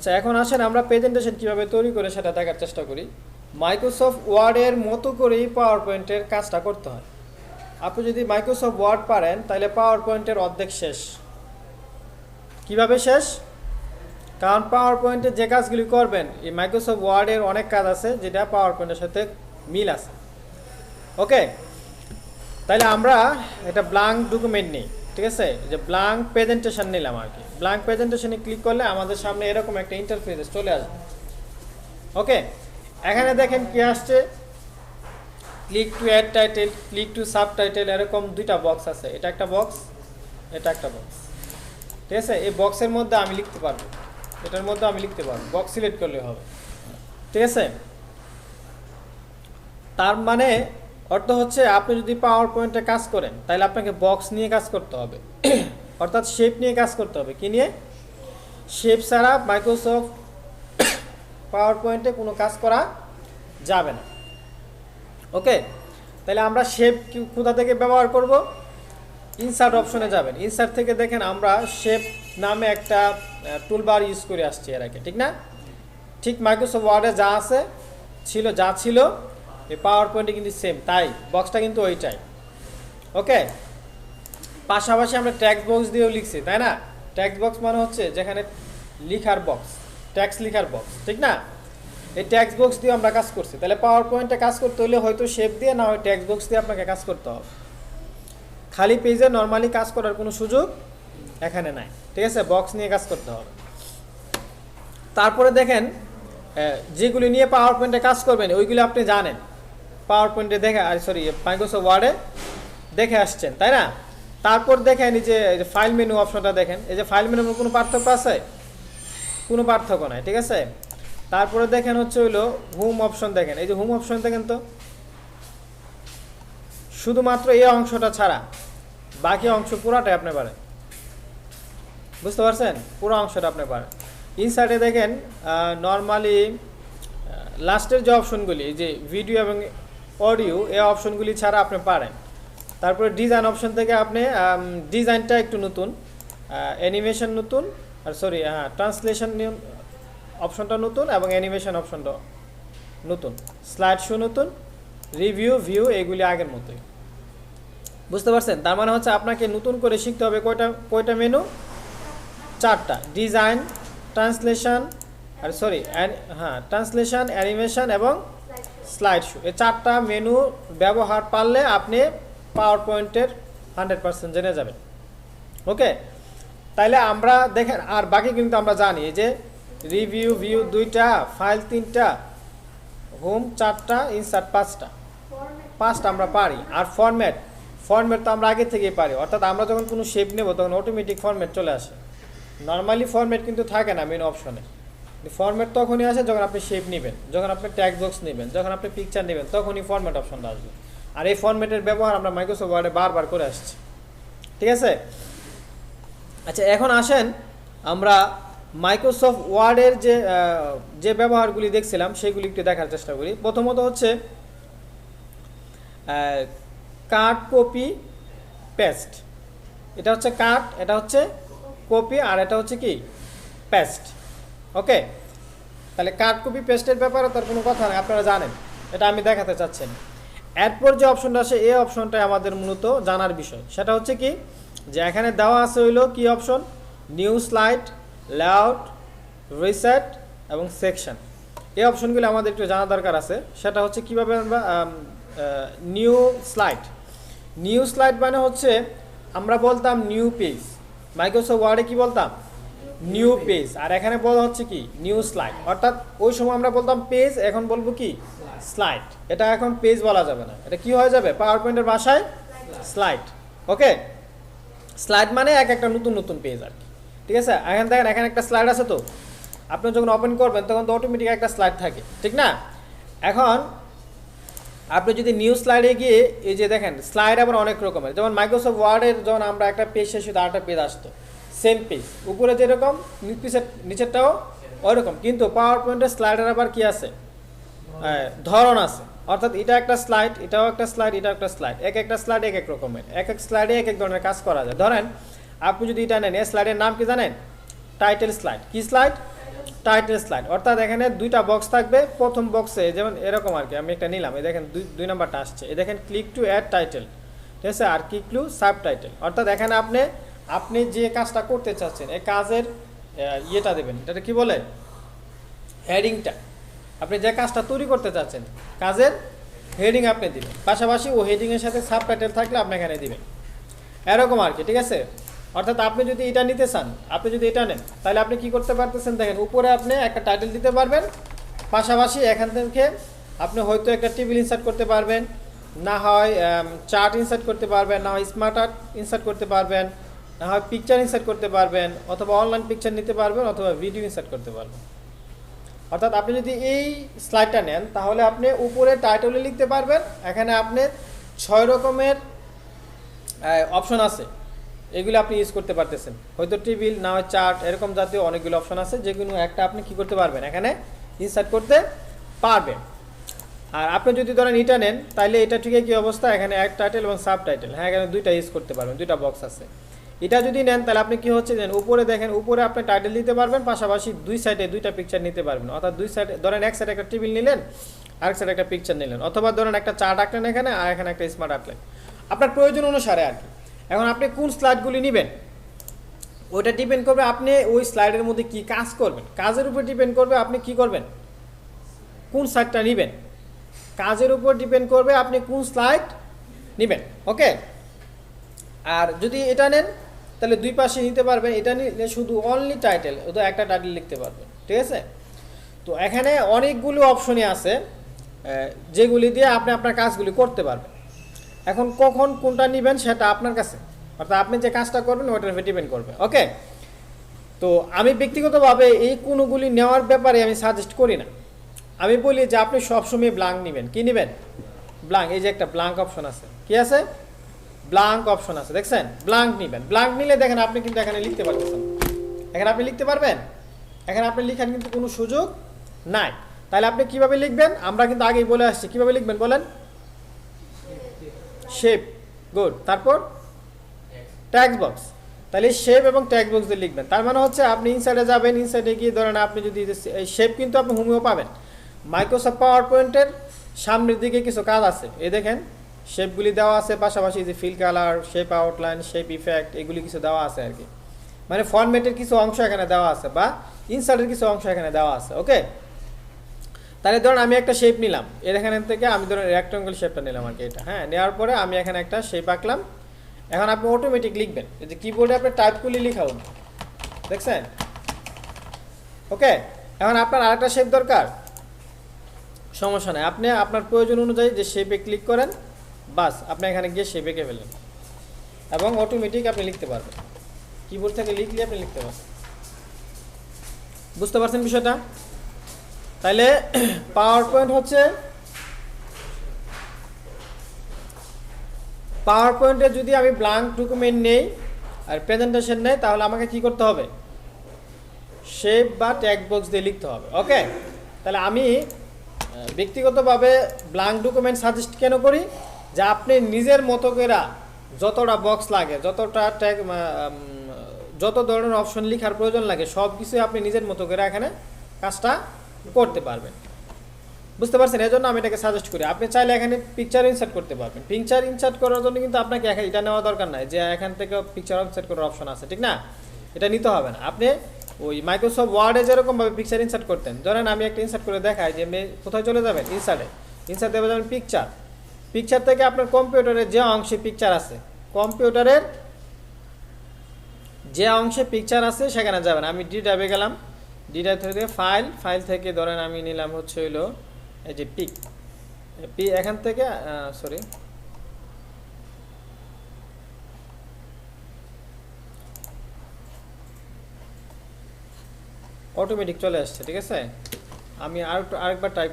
আচ্ছা, এখন আসেন আমরা প্রেজেন্টেশন কিভাবে তৈরি করে সেটা দেখার চেষ্টা করি। মাইক্রোসফট ওয়ার্ডের মতো করেই পাওয়ার পয়েন্টের কাজটা করতে হয়। আপনি যদি মাইক্রোসফট ওয়ার্ড পারেন তাহলে পাওয়ার পয়েন্টের অর্ধেক শেষ। কিভাবে শেষ? কারণ পাওয়ার পয়েন্টে যে কাজগুলি করবেন, এই মাইক্রোসফট ওয়ার্ডের অনেক কাজ আছে যেটা পাওয়ার পয়েন্টের সাথে মিল আছে। ওকে, তাহলে আমরা একটা ব্ল্যাঙ্ক ডকুমেন্ট নিই, ঠিক আছে? যে ব্ল্যাঙ্ক প্রেজেন্টেশন নিলাম আর কি। ব্ল্যাঙ্ক প্রেজেন্টেশনে ক্লিক করলে আমাদের সামনে এরকম একটা ইন্টারফেস চলে আসবে। ওকে, এখানে দেখেন কি আসছে, click to add title, click to subtitle, এরকম দুইটা বক্স আছে। এটা একটা বক্স, এটা একটা বক্স, ঠিক আছে? এই বক্সের মধ্যে আমি লিখতে পারবো, এটার মধ্যে আমি লিখতে পারবো, বক্স সিলেক্ট করলে হবে, ঠিক আছে? তার মানে অর্থ হচ্ছে আপনি যদি পাওয়ার পয়েন্টে কাজ করেন তাহলে আপনাকে বক্স নিয়ে কাজ করতে হবে, অর্থাৎ শেপ নিয়ে কাজ করতে হবে। কি নিয়ে? শেপ ছাড়া মাইক্রোসফট পাওয়ার পয়েন্টে কোনো কাজ করা যাবে না। ওকে, তাহলে আমরা শেপ কোথা থেকে ব্যবহার করব? ইনসার্ট অপশনে যাবেন, ইনসার্ট থেকে দেখেন আমরা শেপ নামে একটা টুলবার ইউজ করে আসছি এর আগে, ঠিক না? ঠিক মাইক্রোসফট ওয়ার্ডে যা আছে যা ছিল এই পাওয়ার পয়েন্টে কিন্তু সেম, তাই বক্সটা কিন্তু ওইটাই। ওকে, পাশাপাশি আমরা টেক্সট বক্স দিয়েও লিখছি, তাই না? টেক্সট বক্স মানে হচ্ছে যেখানে লিখার বক্স, টেক্সট লিখার বক্স, ঠিক না? এই টেক্সট বক্স দিয়ে আমরা কাজ করছি। তাহলে পাওয়ার পয়েন্টে কাজ করতে হলে হয়তো শেপ দিয়ে, না হয় টেক্সট বক্স দিয়ে আপনাকে কাজ করতে হবে। খালি পেজে নর্মালি কাজ করার কোনো সুযোগ এখানে নাই, ঠিক আছে? বক্স নিয়ে কাজ করতে হবে। তারপরে দেখেন যেগুলি নিয়ে পাওয়ার পয়েন্টে কাজ করবেন ওইগুলি আপনি জানেন, পাওয়ার পয়েন্টে দেখে, মাইক্রোসফট ওয়ার্ডে দেখে আসছেন, তাই না? তারপর দেখেন এই যে ফাইল মেনু অপশনটা দেখেন, এই যে ফাইল মেনুর কোনো পার্থক্য আছে? কোনো পার্থক্য নাই, ঠিক আছে? তারপরে দেখেন হচ্ছে হইলো হোম অপশন, দেখেন এই যে হোম অপশন দেখেন তো, শুধুমাত্র এই অংশটা ছাড়া বাকি অংশ পুরাটাই আপনি পারেন, বুঝতে পারছেন? পুরো অংশটা আপনি পারেন। ইনসার্টে দেখেন নর্মালি লাস্টের যে অপশনগুলি, এই যে ভিডিও এবং অডিও, এই অপশনগুলি ছাড়া আপনি পারেন। তারপরে ডিজাইন অপশন থেকে আপনি ডিজাইনটা একটু নতুন, অ্যানিমেশন নতুন, আর ট্রান্সলেশন অপশনটা নতুন এবং অ্যানিমেশন অপশনটা নতুন, স্লাইড শো নতুন, রিভিউ, ভিউ এগুলি আগের মতোই, বুঝতে পারছেন? তার মানে হচ্ছে আপনাকে নতুন করে শিখতে হবে কয়টা মেনু? 4টা। ডিজাইন, ট্রান্সলেশন ট্রান্সলেশন, অ্যানিমেশন এবং স্লাইড শো, এই 4টা মেনু ব্যবহার পারলে আপনি পাওয়ার পয়েন্টের 100% জেনে যাবেন। ওকে, তাইলে আমরা দেখেন, আর বাকি কিন্তু আমরা জানি যে রিভিউ, ভিউ 2টা, ফাইল 3টা, হোম 4টা, ইনসার্ট 5টা আমরা পারি। আর ফরম্যাট তো আমরা আগে থেকেই পারি, অর্থাৎ আমরা যখন কোনো শেপ নেব তখন অটোমেটিক ফরম্যাট চলে আসে। নর্মালি ফরম্যাট কিন্তু থাকে না মেনু অপশনে, ফরম্যাট তখনই আসে যখন আপনি শেপ নেবেন, যখন আপনি টেক্সট বক্স নেবেন, যখন আপনি পিকচার নেবেন, তখনই ফরম্যাট অপশনটা আসবে। আর এই ফরম্যাটের ব্যবহার আমরা মাইক্রোসফট ওয়ার্ডে বারবার করে আসছি, ঠিক আছে? আচ্ছা, এখন আসেন আমরা মাইক্রোসফট ওয়ার্ডের যে ব্যবহারগুলি দেখছিলাম সেগুলি একটু দেখার চেষ্টা করি। প্রথমত হচ্ছে কাট, কপি, পেস্ট। এটা হচ্ছে কাট, এটা হচ্ছে কপি, আর এটা হচ্ছে কি পেস্ট। ওকে, তাহলে কাট, কপি, পেস্টের ব্যাপারে তার কোনো কথা নেই, আপনারা জানেন, এটা আমি দেখাতে চাচ্ছেন। এরপর যে অপশনটা আসে এই অপশনটাই আমাদের মূলত জানার বিষয়। সেটা হচ্ছে কি, যে এখানে দেওয়া আছে হইলো কি option? New slide, layout, reset এবং সেকশন। এই অপশনগুলো আমাদের একটু জানা দরকার আছে। সেটা হচ্ছে কিভাবে আমরা নিউ স্লাইড মানে হচ্ছে আমরা বলতাম নিউ পেজ, মাইক্রোসফট ওয়ার্ডে কি বলতাম? New page. আর এখানে বলা হচ্ছে কি নিউ স্লাইড, অর্থাৎ ওই সময় আমরা বলতাম পেজ, এখন বলবো কি স্লাইড। এটা এখন পেজ বলা যাবে না, এটা কি হয়ে যাবে? পাওয়ার পয়েন্টের ভাষায় স্লাইড। ওকে, স্লাইড মানে একটা নতুন পেজ আর কি, ঠিক আছে? এখানে দেখেন, এখানে একটা স্লাইড আছে, তো আপনি যখন ওপেন করবেন তখন তো অটোমেটিক একটা স্লাইড থাকে, ঠিক না? এখন আপনি যদি নিউ স্লাইডে গিয়ে এই যে দেখেন স্লাইড আবার অনেক রকমের, যেমন মাইক্রোসফট ওয়ার্ডের যখন আমরা একটা পেজ শেষ হতো আরেকটা পেজ আসতো, সেম পেজ, উপরে যেরকম নিচেরটাও ওইরকম। কিন্তু পাওয়ার পয়েন্টের স্লাইডের আবার কি আছে? ধরন আছে, অর্থাৎ এটা একটা স্লাইড, এটাও একটা স্লাইড, এটাও একটা স্লাইড, একটা স্লাইড এক রকমের, এক স্লাইডে এক ধরনের কাজ করা যায়। ধরেন আপনি যদি এটা নেন, এই স্লাইডের নাম কি জানেন? Title slide. কি স্লাইড? টাইটেল স্লাইড, অর্থাৎ এখানে দুইটা বক্স থাকবে। প্রথম বক্সে যেমন এরকম আর কি, আমি একটা নিলাম, এই দেখেন দুই নাম্বারটা আসছে, এই দেখেন ক্লিক টু অ্যাড টাইটেল, ঠিক আছে, আর ক্লিক টু সাব টাইটেল। অর্থাৎ এখানে আপনি যে কাজটা করতে চাচ্ছেন এই কাজের ইয়েটা দেবেন, এটা কি বলে, হেডিংটা। আপনি যে কাজটা তৈরি করতে চাচ্ছেন কাজের হেডিং আপনি দিবেন, পাশাপাশি ও হেডিংয়ের সাথে সাব টাইটেল থাকলে আপনি এখানে দিবেন, এরকম আর কি, ঠিক আছে। অর্থাৎ আপনি যদি এটা নিতে চান, আপনি যদি এটা নেন, তাহলে আপনি কি করতে পারতেছেন, দেখেন উপরে আপনি একটা টাইটেল দিতে পারবেন, পাশাপাশি এখান থেকে আপনি হয়তো একটা টেবিল ইনসার্ট করতে পারবেন, না হয় চার্ট ইনসার্ট করতে পারবেন, না হয় স্মার্ট আর্ট ইনসার্ট করতে পারবেন, না হয় পিকচার ইনসার্ট করতে পারবেন, অথবা অনলাইন পিকচার নিতে পারবেন, অথবা ভিডিও ইনসার্ট করতে পারবেন। অর্থাৎ আপনি যদি এই স্লাইডটা নেন তাহলে আপনি উপরে টাইটেলে লিখতে পারবেন, এখানে আপনি 6 রকমের অপশন আছে, এগুলো আপনি ইউজ করতে পারতেছেন, হয়তো টেবিল, না হয় চার্ট, এরকম জাতীয় অনেকগুলো অপশন আছে, যেগুলো একটা আপনি কি করতে পারবেন, এখানে ইনসার্ট করতে পারবেন। আর আপনি যদি ধরেন এটা নেন তাহলে এটা ঠিকই কি অবস্থা, এখানে এক টাইটেল এবং সাব টাইটেল, হ্যাঁ এখানে দুইটা ইউজ করতে পারবেন, দুইটা বক্স আছে। এটা যদি নেন তাহলে আপনি কি হচ্ছে দেন উপরে দেখেন, উপরে আপনি টাইটেল দিতে পারবেন, পাশাপাশি দুই সাইডে দুইটা পিকচার নিতে পারবেন। অর্থাৎ দুই সাইডে ধরেন এক সাইডে একটা টেবিল নিলেন, আরেক সাইডে একটা পিকচার নিলেন, অথবা ধরেন একটা চার্ট আঁকলেন এখানে, আর এখানে একটা স্মার্ট আঁকলেন, আপনার প্রয়োজন অনুসারে আর কি। এখন আপনি কোন স্লাইডগুলি নেবেন ওইটা ডিপেন্ড করবে আপনি ওই স্লাইডের মধ্যে কি কাজ করবেন, কাজের উপর ডিপেন্ড করবে আপনি কি করবেন, কোন স্লাইডটা নেবেন, কাজের উপর ডিপেন্ড করবে আপনি কোন স্লাইড নেবেন, ওকে। আর যদি এটা নেন তাহলে দুই পাশে নিতে পারবেন, এটা নিলে শুধু অনলি টাইটেল, ওটা একটা টাইটেল লিখতে পারবেন, ঠিক আছে। তো এখানে অনেকগুলো অপশনই আছে যেগুলি দিয়ে আপনি আপনার কাজগুলি করতে পারবেন। এখন কখন কোনটা নেবেন সেটা আপনার কাছে, অর্থাৎ আপনি যে কাজটা করবেন ওটার উপর ডিপেন্ড করবে, ওকে। তো আমি ব্যক্তিগতভাবে এই কোনগুলি নেওয়ার ব্যাপারে আমি সাজেস্ট করি না, আমি বলি যে আপনি সবসময় ব্ল্যাঙ্ক নেবেন। কি নেবেন, ব্ল্যাঙ্ক, এই যে একটা ব্ল্যাঙ্ক অপশন আছে, কি আছে, ব্ল্যাঙ্ক অপশন আছে, দেখছেন, ব্ল্যাঙ্ক নেবেন। ব্ল্যাঙ্ক নিলে দেখেন আপনি কিন্তু এখানে লিখতে পারতেছেন, এখানে আপনি লিখতে পারবেন, এখানে আপনি লেখার কিন্তু কোনো সুযোগ নাই। তাহলে আপনি কিভাবে লিখবেন, আমরা কিন্তু আগেই বলে আসছি, কিভাবে লিখবেন বলেন, শেপ, গুড, তারপর ট্যাক্স বক্স, তাহলে শেপ এবং ট্যাক্স বক্স দিয়ে লিখবেন। তার মানে হচ্ছে আপনি ইনসাইডে যাবেন, ইনসাইডে গিয়ে ধরেন আপনি যদি এই শেপ কিন্তু আপনি হোমিও পাবেন, মাইক্রোসফট পাওয়ার পয়েন্টের সামনের দিকে কিছু কাজ আছে, এই দেখেন শেপগুলি দেওয়া আছে, পাশাপাশি যে fill colour, shape outline, shape effect, এগুলি কিছু দেওয়া আছে আর কি, মানে ফরম্যাটের কিছু অংশ এখানে দেওয়া আছে, বা ইনসার্টের কিছু অংশ এখানে দেওয়া আছে, ওকে। তাহলে ধরুন আমি একটা শেপ নিলাম, এর এখান থেকে আমি ধরুন রেক্টাঙ্গল শেপটা নিলাম আর কি, এটা, হ্যাঁ, নেওয়ার পরে আমি এখানে একটা শেপ আঁকলাম। এখন আপনি অটোমেটিক লিখবেন, এই যে কিবোর্ডে আপনি টাইপগুলি লিখা হবে, দেখছেন, ওকে। এখন আপনার আরেকটা শেপ দরকার, সমস্যা নেই, আপনি আপনার প্রয়োজন অনুযায়ী যে শেপে ক্লিক করেন, বাস আপনি এখানে গিয়ে শেপ এঁকে ফেলেন এবং অটোমেটিক আপনি লিখতে পারবেন, কিবোর্ড থেকে লিখলে আপনি লিখতে পারবেন। বুঝতে পারছেন বিষয়টা? তাহলে পাওয়ার পয়েন্ট হচ্ছে, পাওয়ার পয়েন্টে যদি আমি ব্ল্যাঙ্ক ডকুমেন্ট নেই আর প্রেজেন্টেশন নেই, তাহলে আমাকে কি করতে হবে, শেপ বা ট্যাগ বক্স দিয়ে লিখতে হবে, ওকে। তাহলে আমি ব্যক্তিগতভাবে ব্ল্যাঙ্ক ডকুমেন্ট সাজেস্ট কেন করি, যে আপনি নিজের মতো করে যতটা বক্স লাগে, যতটা ট্যাগ, যত ধরনের অপশন লেখার প্রয়োজন লাগে, সব কিছু আপনি নিজের মতো করে এখানে কাজটা করতে পারবেন। বুঝতে পারছেন? এজন্য আমি এটাকে সাজেস্ট করি। আপনি চাইলে এখানে পিকচার ইনসার্ট করতে পারবেন। পিকচার ইনসার্ট করার জন্য কিন্তু আপনাকে এটা নেওয়া দরকার নাই যে এখান থেকে পিকচার ইনসার্ট করার অপশন আছে, ঠিক না? এটা নিতে হবে না। আপনি ওই মাইক্রোসফট ওয়ার্ডে যেরকমভাবে পিকচার ইনসার্ট করতেন, ধরেন আমি একটা ইনসার্ট করে দেখাই যে কোথায় চলে যাবেন, ইনসার্টে, ইনসার্ট দেবে যাবেন পিকচার। পিকচার থেকে আপনার কম্পিউটারের যে অংশে পিকচার আছে, কম্পিউটারের যে অংশে পিকচার আছে সেখানে যাবেন। আমি ডি ট্যাবে গেলাম, ডি ট্যাব থেকে ফাইল থেকে ধরেন আমি নিলাম হচ্ছে হইলো এই যে এখান থেকে সরি অটোমেটিক চলে আসছে, ঠিক আছে? আমি আরেকবার ট্রাই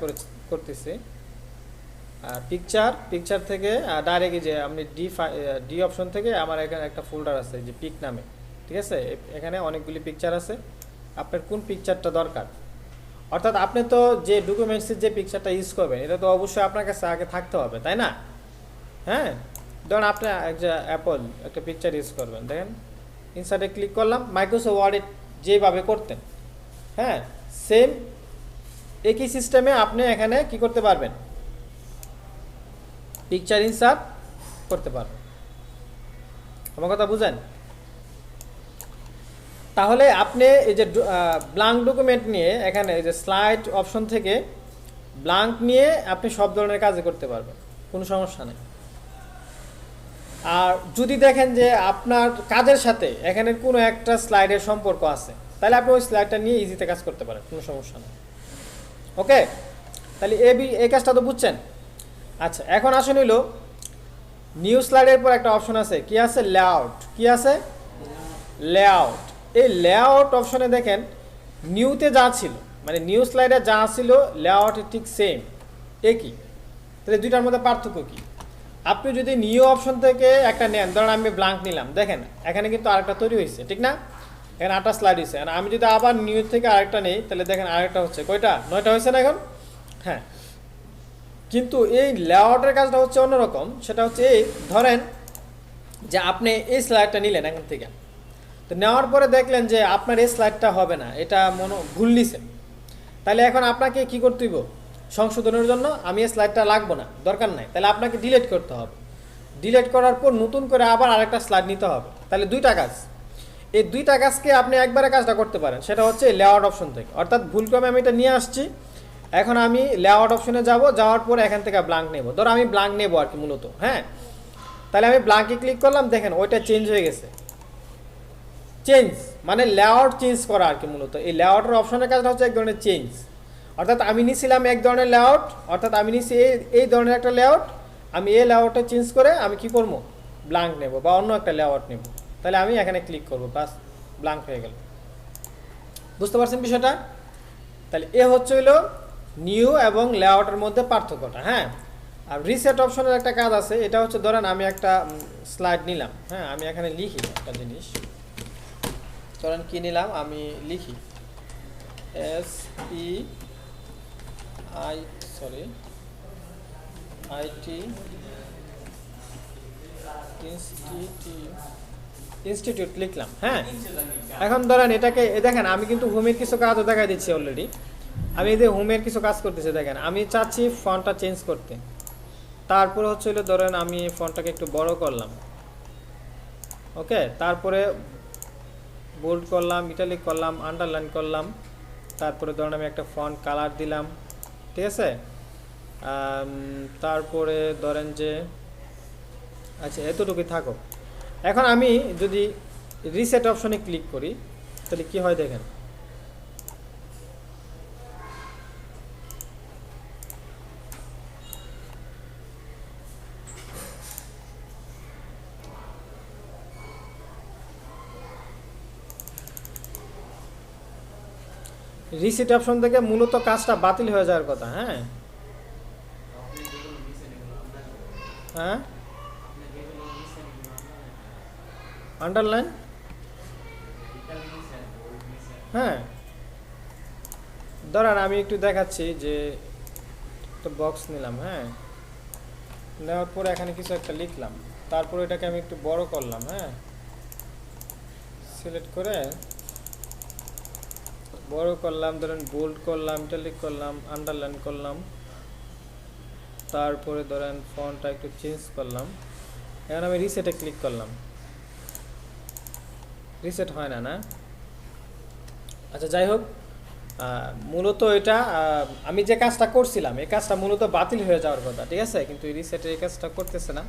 করতেছি। পিকচার থেকে ডাইরেক্ট যে আপনি ডি অপশন থেকে আমার এখানে একটা ফোল্ডার আছে যে পিক নামে, ঠিক আছে? এখানে অনেকগুলি পিকচার আছে, আপনার কোন পিকচারটা দরকার, অর্থাৎ আপনি তো যে ডকুমেন্টসের যে পিকচারটা ইউজ করবেন এটা তো অবশ্যই আপনার কাছে আগে থাকতে হবে, তাই না? হ্যাঁ, ধরুন আপনি একটা অ্যাপল একটা পিকচার ইউজ করবেন, দেখেন ইনসার্টে ক্লিক করলাম, মাইক্রোসফট ওয়ার্ডে যেভাবে করতেন, হ্যাঁ, সেম একই সিস্টেমে আপনি এখানে কি করতে পারবেন, পিকচার ইনসার্ট করতে পারবেন। আমার কথা বুঝেন? তাহলে আপনি এই যে ব্ল্যাঙ্ক ডকুমেন্ট নিয়ে এখানে এই যে স্লাইড অপশন থেকে ব্ল্যাঙ্ক নিয়ে আপনি সব ধরনের কাজে করতে পারবেন, কোনো সমস্যা নেই। আর যদি দেখেন যে আপনার কাজের সাথে এখানে কোনো একটা স্লাইডের সম্পর্ক আছে, তাহলে আপনি ওই স্লাইডটা নিয়ে ইজিতে কাজ করতে পারেন, কোনো সমস্যা নেই। ওকে, তাহলে এই কাজটা তো বুঝছেন। আচ্ছা, এখন আসুন হইল নিউ স্লাইডের পর একটা অপশন আছে, কি আছে, লেআউট। কি আছে, লেআউট। এই লেআউট অপশনে দেখেন নিউতে যা ছিল, মানে নিউ স্লাইডে যা ছিল লেআউটে ঠিক সেম, একই। তাহলে দুইটার মধ্যে পার্থক্য কি? আপনি যদি নিউ অপশন থেকে একটা নেন, ধরেন আমি ব্ল্যাঙ্ক নিলাম, দেখেন এখানে কিন্তু আরেকটা তৈরি হয়েছে, ঠিক না? এখানে 8টা স্লাইড হয়েছে। আর আমি যদি আবার নিউ থেকে আরেকটা নেই, তাহলে দেখেন আরেকটা হচ্ছে, কয়টা, 9টা হয়েছে না এখন? হ্যাঁ। কিন্তু এই লেআউটের কাজটা হচ্ছে অন্যরকম। সেটা হচ্ছে এই, ধরেন যে আপনি এই স্লাইডটা নিলেন এখান থেকে, তো নেওয়ার পরে দেখলেন যে আপনার এই স্লাইডটা হবে না, এটা ভুল নিছে। তাহলে এখন আপনাকে কি করতে হইব, সংশোধনের জন্য আমি এই স্লাইডটা লাগবো না, দরকার নাই, তাহলে আপনাকে ডিলিট করতে হবে। ডিলিট করার পর নতুন করে আবার আরেকটা স্লাইড নিতে হবে। তাহলে দুইটা কাজ, এই দুইটা কাজকে আপনি একবারে কাজটা করতে পারেন। সেটা হচ্ছে লেআউট অপশন থেকে, অর্থাৎ ভুলক্রমে আমি এটা নিয়ে আসছি, এখন আমি লেআউট অপশনে যাব, যাওয়ার পর এখান থেকে ব্ল্যাঙ্ক নেব। ধরো আমি ব্ল্যাঙ্ক নেব আর কি মূলত, হ্যাঁ। তাহলে আমি ব্ল্যাঙ্কে ক্লিক করলাম, দেখেন ওইটা চেঞ্জ হয়ে গেছে। চেঞ্জ মানে লেআউট চেঞ্জ করা আর কি মূলত। এই লেআউটের অপশনের কাজটা হচ্ছে এক ধরনের চেঞ্জ। অর্থাৎ আমি নিছিলাম এক ধরনের লেআউট, অর্থাৎ আমি নিছি এই ধরনের একটা লেআউট, আমি এই লেআউটটা চেঞ্জ করে আমি কি করবো, ব্ল্যাঙ্ক নেব বা অন্য একটা লেআউট নেব। তাহলে আমি এখানে ক্লিক করবো, বাস ব্ল্যাঙ্ক হয়ে গেল। বুঝতে পারছেন বিষয়টা? তাহলে এ হচ্ছে হইলো নিউ এবং লেআউটের মধ্যে পার্থক্যটা, হ্যাঁ। আর রিসেট অপশনের একটা কাজ আছে, এটা হচ্ছে ধরেন আমি একটা স্লাইড নিলাম, হ্যাঁ, আমি এখানে লিখি একটা জিনিস, ধরেন কি নিলাম, আমি লিখি ইনস্টিটিউট লিখলাম, হ্যাঁ। এখন ধরেন এটাকে দেখেন, আমি কিন্তু হোমের কিছু কাজও দেখা দিচ্ছি অলরেডি। আমি এই যে হোমের কিছু কাজ করতেছি, দেখেন আমি চাচ্ছি ফন্টটা চেঞ্জ করতে। তারপরে হচ্ছে হলো ধরেন আমি ফন্টটাকে একটু বড় করলাম, ওকে। তারপরে বোল্ড করলাম, ইটালিক করলাম, আন্ডারলাইন করলাম। তারপরে ধরেন আমি একটা ফন্ট কালার দিলাম, ঠিক আছে। তারপরে ধরেন যে আচ্ছা এতটুকুই থাকো। এখন আমি যদি রিসেট অপশনে ক্লিক করি, তাহলে কি হয় দেখেন, রিসেট অপশন থেকে মূলত কাজটা বাতিল হয়ে যাওয়ার কথা, হ্যাঁ। হ্যাঁ, আন্ডারলাইন, হ্যাঁ। ধরেন আমি একটু দেখাচ্ছি যে একটা বক্স নিলাম, হ্যাঁ, নেওয়ার পরে এখানে কিছু একটা লিখলাম, তারপরে এটাকে আমি একটু বড় করলাম, হ্যাঁ, সিলেক্ট করে বড় করলাম, ধরেন বোল্ড করলাম, ইটালিক করলাম, আন্ডারলাইন করলাম, তারপরে ধরেন ফন্টটা একটু চেঞ্জ করলাম। এখন আমি রিসেটে ক্লিক করলাম, রিসেট হয় না, না? আচ্ছা যাই হোক, মূলত এটা আমি যে কাজটা করছিলাম এই কাজটা মূলত বাতিল হয়ে যাওয়ার কথা, ঠিক আছে, কিন্তু এই রিসেটে এই কাজটা করতেছে না।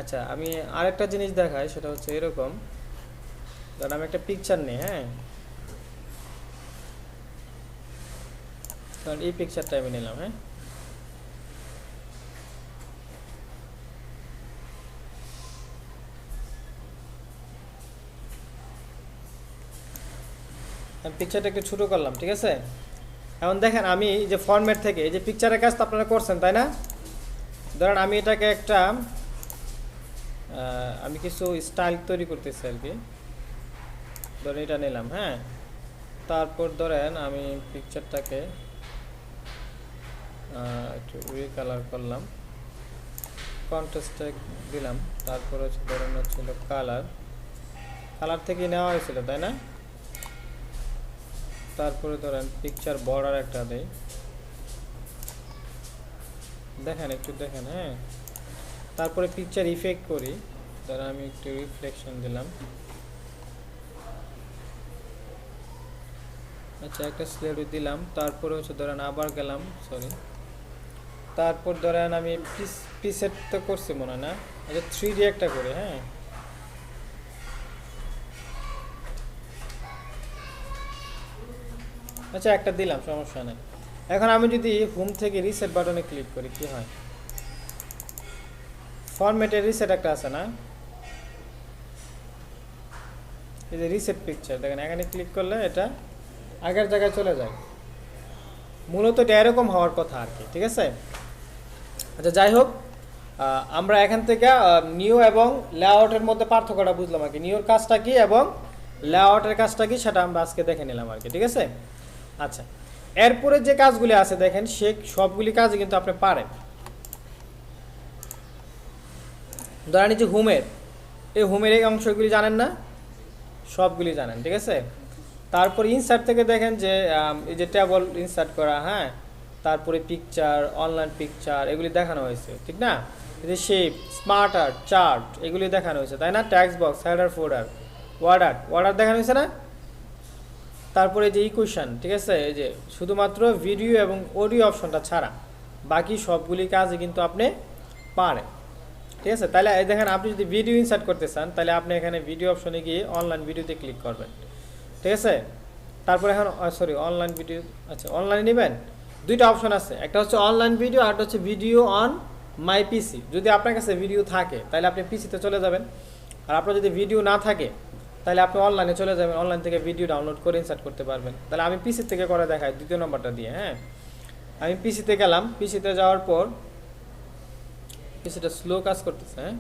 আচ্ছা আমি আরেকটা জিনিস দেখাই, সেটা হচ্ছে এরকম, ধরেন আমি একটা পিকচার নিই, হ্যাঁ, কারণ এই পিকচারটা আমি নিলাম, হ্যাঁ। আমি পিকচারটা একটু ছোটো করলাম, ঠিক আছে। এখন দেখেন আমি যে ফরম্যাট থেকে এই যে পিকচারের কাজ তো আপনারা করছেন, তাই না? ধরেন আমি এটাকে একটা আমি কিছু স্টাইল তৈরি করতেছি আর কি, ধরেন এটা নিলাম, হ্যাঁ। তারপর ধরেন আমি পিকচারটাকে একটু কালার করলাম, কন্ট্রাস্টে দিলাম, তারপর হচ্ছে ধরেন হচ্ছিল কালার থেকে নেওয়া হয়েছিল, তাই না? তারপরে ধরেন পিকচার বর্ডার একটা দেই, দেখেন একটু দেখেন। হ্যাঁ, তারপরে পিকচার ইফেক্ট করি, ধরেন আমি একটু রিফ্লেকশন দিলাম। আচ্ছা, একটা স্লেড দিলাম, তারপরে হচ্ছে ধরেন আবার গেলাম, সরি, তারপর ধরেন আমি প্রিসেট তো করছি মনে হয় না, আচ্ছা 3D একটা করে। হ্যাঁ, আচ্ছা একটা দিলাম, সমস্যা নেই। এখন আমি যদি হোম থেকে রিসেট বাটনে ক্লিক করি কি হয়, ফরম্যাটের রিসেট একটা আছে না, এই যে রিসেট পিকচার দেখেন, এখানে ক্লিক করলে এটা আগের জায়গায় চলে যায়। মূলত এটা এরকম হওয়ার কথা আর কি, ঠিক আছে। আচ্ছা যাই হোক, আমরা এখান থেকে নিউ এবং লেআউটের মধ্যে পার্থক্যটা বুঝলাম আর কি, নিউর কাজটা কি এবং লেআউটের কাজটা কি সেটা আমরা আজকে দেখে নিলাম আর কি, ঠিক আছে। আচ্ছা, এরপরে যে কাজগুলি আছে দেখেন, সে সবগুলি কাজই কিন্তু আপনি পারেন। ধরেন এই যে হোমের, এই হোমের এই অংশগুলি জানেন না, সবগুলি জানেন, ঠিক আছে। তারপর ইনসার্ট থেকে দেখেন যে এই যে টেবল ইনসার্ট করা, হ্যাঁ, তারপরে পিকচার, অনলাইন পিকচার, এগুলি দেখানো হয়েছে, ঠিক না। এই যে শেপ, স্মার্ট আর্ট, চার্ট, এগুলি দেখানো হয়েছে, তাই না। ট্যাক্স বক্স, হেডার, ফোল্ডার, ওয়ার্ডার দেখানো হয়েছে না। তারপরে যে ইকুয়েশন, ঠিক আছে, এই যে শুধুমাত্র ভিডিও এবং অডিও অপশনটা ছাড়া বাকি সবগুলি কাজই কিন্তু আপনি পারেন, ঠিক আছে। তাহলে এই দেখেন, আপনি যদি ভিডিও ইনসার্ট করতে চান তাহলে আপনি এখানে ভিডিও অপশনে গিয়ে অনলাইন ভিডিওতে ক্লিক করবেন, ঠিক আছে। তারপরে এখন সরি, অনলাইন ভিডিও, আচ্ছা অনলাইনে নেবেন, দুইটা অপশন আছে, একটা হচ্ছে অনলাইন ভিডিও আর একটা হচ্ছে ভিডিও অন মাই পিসি। যদি আপনার কাছে ভিডিও থাকে তাহলে আপনি পিসিতে চলে যাবেন, আর আপনার যদি ভিডিও না থাকে তাহলে আপনি অনলাইনে চলে যাবেন, অনলাইন থেকে ভিডিও ডাউনলোড করে ইনসার্ট করতে পারবেন। তাহলে আমি পিসি থেকে করে দেখাই দ্বিতীয় নম্বরটা দিয়ে। হ্যাঁ, আমি পিসিতে গেলাম, পিসিতে যাওয়ার পর পিসিটা স্লো কাজ করতেছে। হ্যাঁ,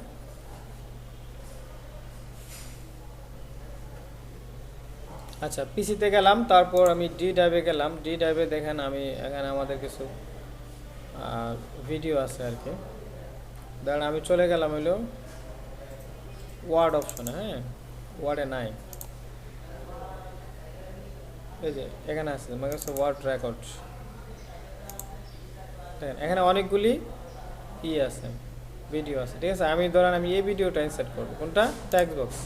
আচ্ছা পিসিতে গেলাম, তারপর আমি ডি ড্রাইভে গেলাম, ডি ড্রাইভে দেখেন আমি এখানে আমাদের কিছু ভিডিও আছে আর কি। ধরেন আমি চলে গেলাম হইলো ওয়ার্ড অপশনে। হ্যাঁ, ওয়ার্ডে নাই, এই যে এখানে আছে আমার কাছে ওয়ার্ড রেকর্ড, দেখেন এখানে অনেকগুলি আছে, ভিডিও আছে, ঠিক আছে। আমি ধরেন আমি এই ভিডিওটা ইনসার্ট করবো, কোনটা, ট্যাক্স বক্স।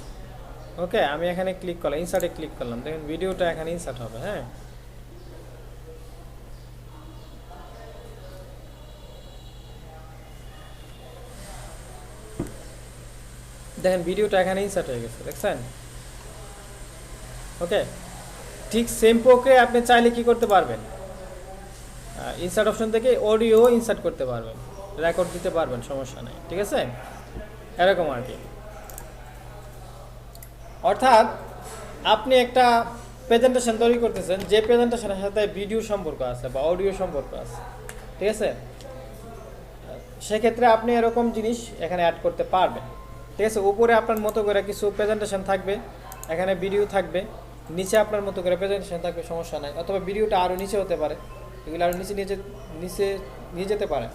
ওকে, আমি এখানে ক্লিক করলাম, ইনসার্টে ক্লিক করলাম, দেখেন ভিডিওটা এখানে ইনসার্ট হবে। হ্যাঁ, দেখেন ভিডিওটা এখানে ইনসার্ট হয়ে গেছে, দেখছেন। ওকে, ঠিক সেম প্রক্রিয়া আপনি চাইলে কি করতে পারবেন, ইনসার্ট অপশন থেকে অডিও ইনসার্ট করতে পারবেন, রেকর্ড দিতে পারবেন, সমস্যা নাই, ঠিক আছে। এরকম আর কি। অর্থাৎ আপনি একটা প্রেজেন্টেশন তৈরি করতেছেন, যে প্রেজেন্টেশনের সাথে ভিডিও সম্পর্ক আছে বা অডিও সম্পর্ক আছে, ঠিক আছে। সেক্ষেত্রে আপনি এরকম জিনিস এখানে অ্যাড করতে পারবেন, ঠিক আছে। উপরে আপনার মতো করে কিছু প্রেজেন্টেশন থাকবে, এখানে ভিডিও থাকবে, নিচে আপনার মতো করে প্রেজেন্টেশন থাকবে, সমস্যা নাই। অথবা ভিডিওটা আরও নিচে হতে পারে, এগুলো আরও নিচে নিয়ে যেতে পারে।